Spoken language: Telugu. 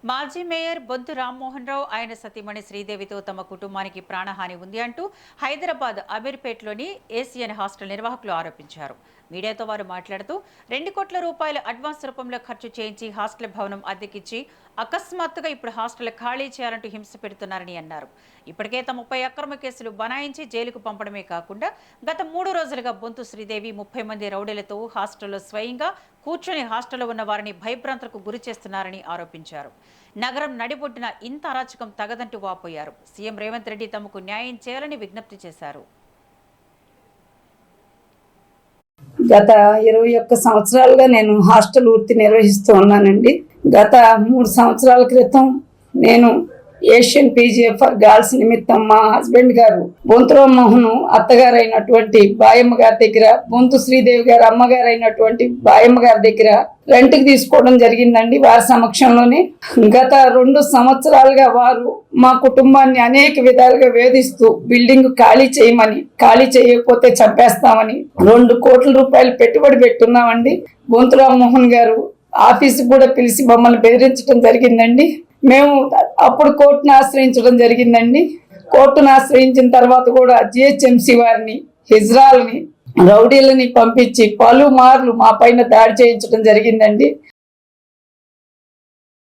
మాజీ మేయర్ బొద్దు రామ్మోహన్ రావు ఆయన సతీమణి శ్రీదేవితో తమ కుటుంబానికి ప్రాణహాని ఉంది అంటూ హైదరాబాద్ అమీర్పేట్లోని ఏసీఎన్ హాస్టల్ నిర్వాహకులు ఆరోపించారు. మీడియాతో వారు మాట్లాడుతూ 2 కోట్ల రూపాయల అడ్వాన్స్ రూపంలో ఖర్చు చేయించి హాస్టల్ భవనం అద్దెకిచ్చి అకస్మాత్తుగా ఇప్పుడు హాస్టల్ ఖాళీ చేయాలంటూ హింస పెడుతున్నారని అన్నారు. ఇప్పటికే తమపై అక్రమ కేసులు బనాయించి జైలుకు పంపడమే కాకుండా గత 3 రోజులుగా బొంతు శ్రీదేవి 30 మంది రౌడీలతో హాస్టల్లో స్వయంగా కూర్చొని హాస్టల్లో ఉన్న వారిని భయభ్రాంతులకు గురి చేస్తున్నారని ఆరోపించారు. నగరం నడిబొడ్డున ఇంత అరాచకం తగదంటూ వాపోయారు. సీఎం రేవంత్ రెడ్డి తమకు న్యాయం చేయాలని విజ్ఞప్తి చేశారు. గత 21 సంవత్సరాలుగా నేను హాస్టల్ వృత్తి నిర్వహిస్తూ ఉన్నానండి. గత 3 సంవత్సరాల క్రితం నేను ఏషియన్ పీజీఎఫ్ఆర్ గర్ల్స్ నిమిత్తం మా హస్బెండ్ గారు బొంతు రామ్మోహన్ అత్తగారు అయినటువంటి బాయమ్మ గారి దగ్గర, బొంతు శ్రీదేవి గారు అమ్మగారు అయినటువంటి బాయమ్మ గారి దగ్గర రెంట్కి తీసుకోవడం జరిగిందండి. వారి సమక్షంలోనే గత 2 సంవత్సరాలుగా వారు మా కుటుంబాన్ని అనేక విధాలుగా వేధిస్తూ బిల్డింగ్ ఖాళీ చేయకపోతే చంపేస్తామని 2 కోట్ల రూపాయలు పెట్టుబడి పెట్టున్నామండి. బొంతు రామ్మోహన్ గారు ఆఫీసుకు కూడా పిలిచి మమ్మల్ని బెదిరించడం జరిగిందండి. మేము అప్పుడు కోర్టును ఆశ్రయించడం జరిగిందండి. కోర్టును ఆశ్రయించిన తర్వాత కూడా జిహెచ్ఎంసీ వారిని, హిజ్రాల్ని, రౌడీలని పంపించి పలుమార్లు మా పైన దాడి చేయించడం జరిగిందండి.